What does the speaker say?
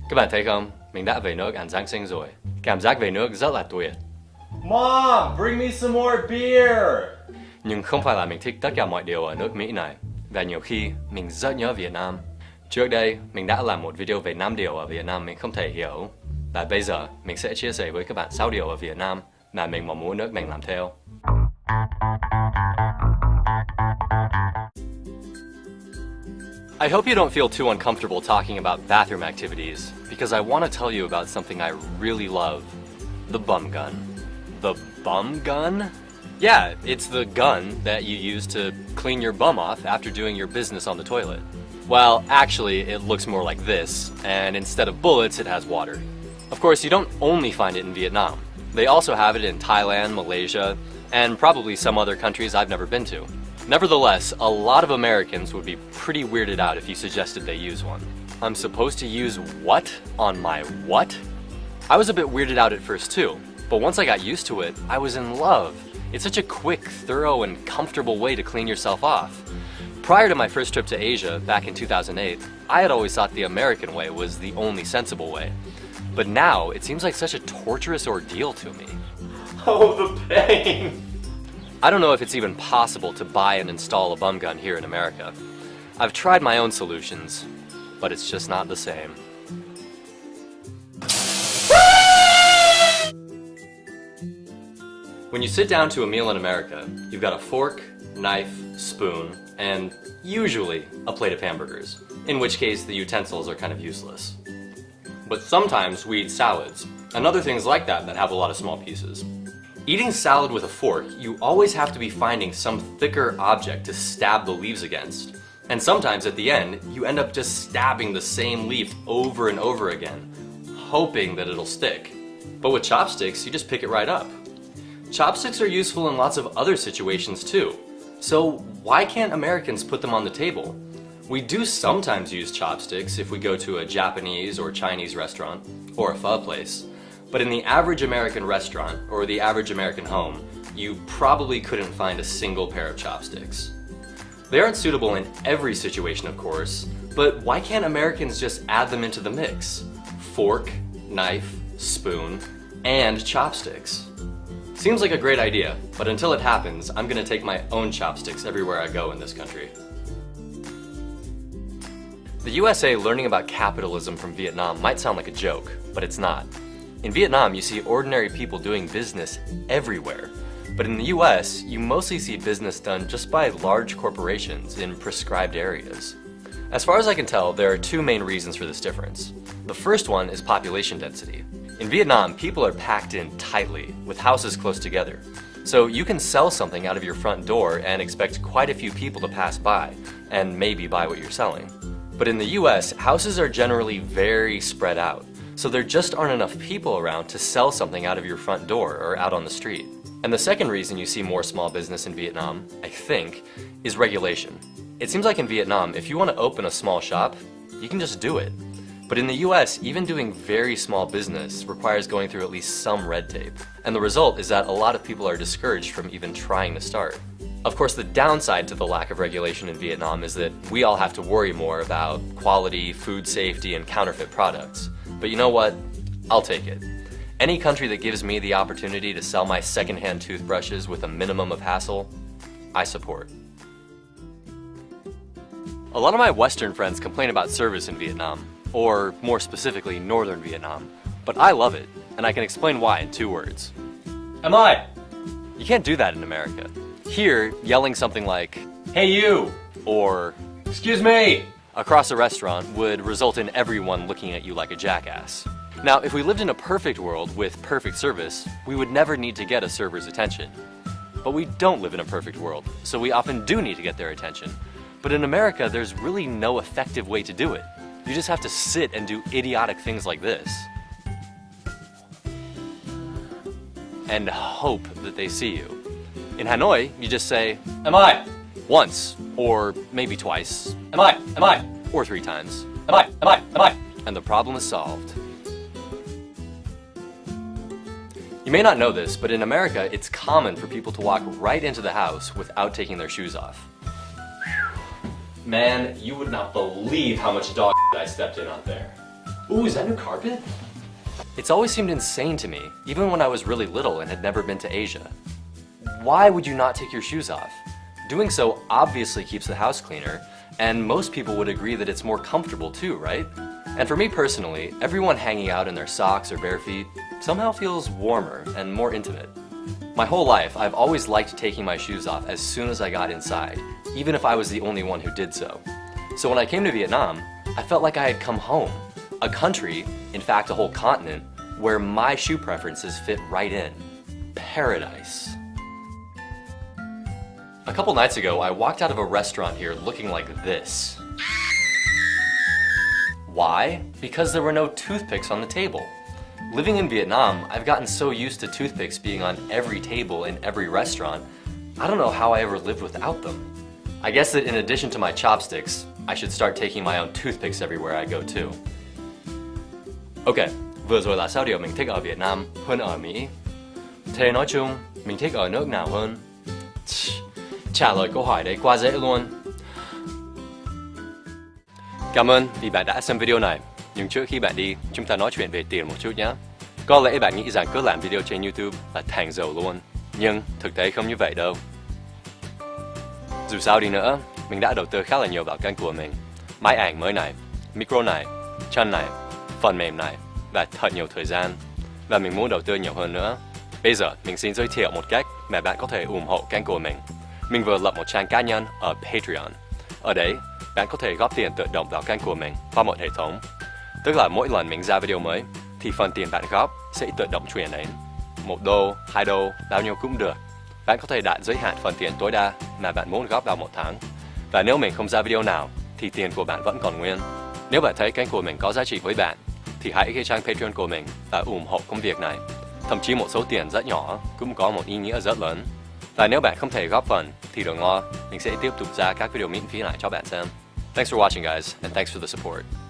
Các bạn thấy không? Mình đã về nước ăn Giáng sinh rồi. Cảm giác về nước rất là tuyệt. Mom, bring me some more beer. Nhưng không phải là mình thích tất cả mọi điều ở nước Mỹ này. Và nhiều khi mình rất nhớ Việt Nam. Trước đây, mình đã làm một video về 5 điều ở Việt Nam mình không thể hiểu. Và bây giờ, mình sẽ chia sẻ với các bạn 6 điều ở Việt Nam mà mình mong muốn nước mình làm theo. I hope you don't feel too uncomfortable talking about bathroom activities, because I want to tell you about something I really love. The bum gun. The bum gun? Yeah, it's the gun that you use to clean your bum off after doing your business on the toilet. Well, actually, it looks more like this, and instead of bullets, it has water. Of course, you don't only find it in Vietnam. They also have it in Thailand, Malaysia, and probably some other countries I've never been to. Nevertheless, a lot of Americans would be pretty weirded out if you suggested they use one. I'm supposed to use what on my what? I was a bit weirded out at first too, but once I got used to it, I was in love. It's such a quick, thorough, and comfortable way to clean yourself off. Prior to my first trip to Asia back in 2008, I had always thought the American way was the only sensible way. But now, it seems like such a torturous ordeal to me. Oh, the pain. I don't know if it's even possible to buy and install a bum gun here in America. I've tried my own solutions, but it's just not the same. When you sit down to a meal in America, you've got a fork, knife, spoon, and usually a plate of hamburgers, in which case the utensils are kind of useless. But sometimes we eat salads, and other things like that have a lot of small pieces. Eating salad with a fork, you always have to be finding some thicker object to stab the leaves against. And sometimes at the end, you end up just stabbing the same leaf over and over again, hoping that it'll stick. But with chopsticks, you just pick it right up. Chopsticks are useful in lots of other situations too. So why can't Americans put them on the table? We do sometimes use chopsticks if we go to a Japanese or Chinese restaurant, or a pho place. But in the average American restaurant, or the average American home, you probably couldn't find a single pair of chopsticks. They aren't suitable in every situation, of course, but why can't Americans just add them into the mix? Fork, knife, spoon, and chopsticks. Seems like a great idea, but until it happens, I'm gonna take my own chopsticks everywhere I go in this country. The USA learning about capitalism from Vietnam might sound like a joke, but it's not. In Vietnam, you see ordinary people doing business everywhere. But in the US, you mostly see business done just by large corporations in prescribed areas. As far as I can tell, there are two main reasons for this difference. The first one is population density. In Vietnam, people are packed in tightly, with houses close together. So you can sell something out of your front door and expect quite a few people to pass by, and maybe buy what you're selling. But in the US, houses are generally very spread out. So there just aren't enough people around to sell something out of your front door or out on the street. And the second reason you see more small business in Vietnam, I think, is regulation. It seems like in Vietnam, if you want to open a small shop, you can just do it. But in the US, even doing very small business requires going through at least some red tape. And the result is that a lot of people are discouraged from even trying to start. Of course, the downside to the lack of regulation in Vietnam is that we all have to worry more about quality, food safety, and counterfeit products. But you know what? I'll take it. Any country that gives me the opportunity to sell my secondhand toothbrushes with a minimum of hassle, I support. A lot of my Western friends complain about service in Vietnam, or more specifically, Northern Vietnam. But I love it, and I can explain why in 2 words. Am I? You can't do that in America. Here, yelling something like, Hey you! or Excuse me! across a restaurant would result in everyone looking at you like a jackass. Now, if we lived in a perfect world with perfect service, we would never need to get a server's attention. But we don't live in a perfect world, so we often do need to get their attention. But in America, there's really no effective way to do it. You just have to sit and do idiotic things like this. And hope that they see you. In Hanoi, you just say, Am I? once, or maybe twice, Am I? Am I? or 3 times, Am I? Am I? Am I? and the problem is solved. You may not know this, but in America, it's common for people to walk right into the house without taking their shoes off. Man, you would not believe how much dog I stepped in out there. Ooh, is that new carpet? It's always seemed insane to me, even when I was really little and had never been to Asia. Why would you not take your shoes off? Doing so obviously keeps the house cleaner, and most people would agree that it's more comfortable too, right? And for me personally, everyone hanging out in their socks or bare feet somehow feels warmer and more intimate. My whole life, I've always liked taking my shoes off as soon as I got inside, even if I was the only one who did so. So when I came to Vietnam, I felt like I had come home. A country, in fact a whole continent, where my shoe preferences fit right in. Paradise. A couple nights ago, I walked out of a restaurant here looking like this. Why? Because there were no toothpicks on the table. Living in Vietnam, I've gotten so used to toothpicks being on every table in every restaurant, I don't know how I ever lived without them. I guess that in addition to my chopsticks, I should start taking my own toothpicks everywhere I go too. Ok, vừa rồi là sao điều mình thích ở Việt Nam hơn ở Mỹ. Thế nói chung, mình thích ở nước nào hơn? Trả lời câu hỏi đấy quá dễ luôn. Cảm ơn vì bạn đã xem video này. Nhưng trước khi bạn đi, chúng ta nói chuyện về tiền một chút nhé. Có lẽ bạn nghĩ rằng cứ làm video trên YouTube là thành giàu luôn. Nhưng thực tế không như vậy đâu. Dù sao đi nữa, mình đã đầu tư khá là nhiều vào kênh của mình. Máy ảnh mới này, micro này, chân này, phần mềm này và thật nhiều thời gian. Và mình muốn đầu tư nhiều hơn nữa. Bây giờ mình xin giới thiệu một cách mà bạn có thể ủng hộ kênh của mình. Mình vừa lập một trang cá nhân ở Patreon. Ở đấy, bạn có thể góp tiền tự động vào kênh của mình qua một hệ thống. Tức là mỗi lần mình ra video mới, thì phần tiền bạn góp sẽ tự động chuyển đến. $1, $2, bao nhiêu cũng được. Bạn có thể đặt giới hạn phần tiền tối đa mà bạn muốn góp vào một tháng. Và nếu mình không ra video nào, thì tiền của bạn vẫn còn nguyên. Nếu bạn thấy kênh của mình có giá trị với bạn, thì hãy ghé trang Patreon của mình và ủng hộ công việc này. Thậm chí một số tiền rất nhỏ cũng có một ý nghĩa rất lớn. Và nếu bạn không thể góp phần, thì đừng lo, mình sẽ tiếp tục ra các video miễn phí này cho bạn xem. Thanks for watching guys, and thanks for the support.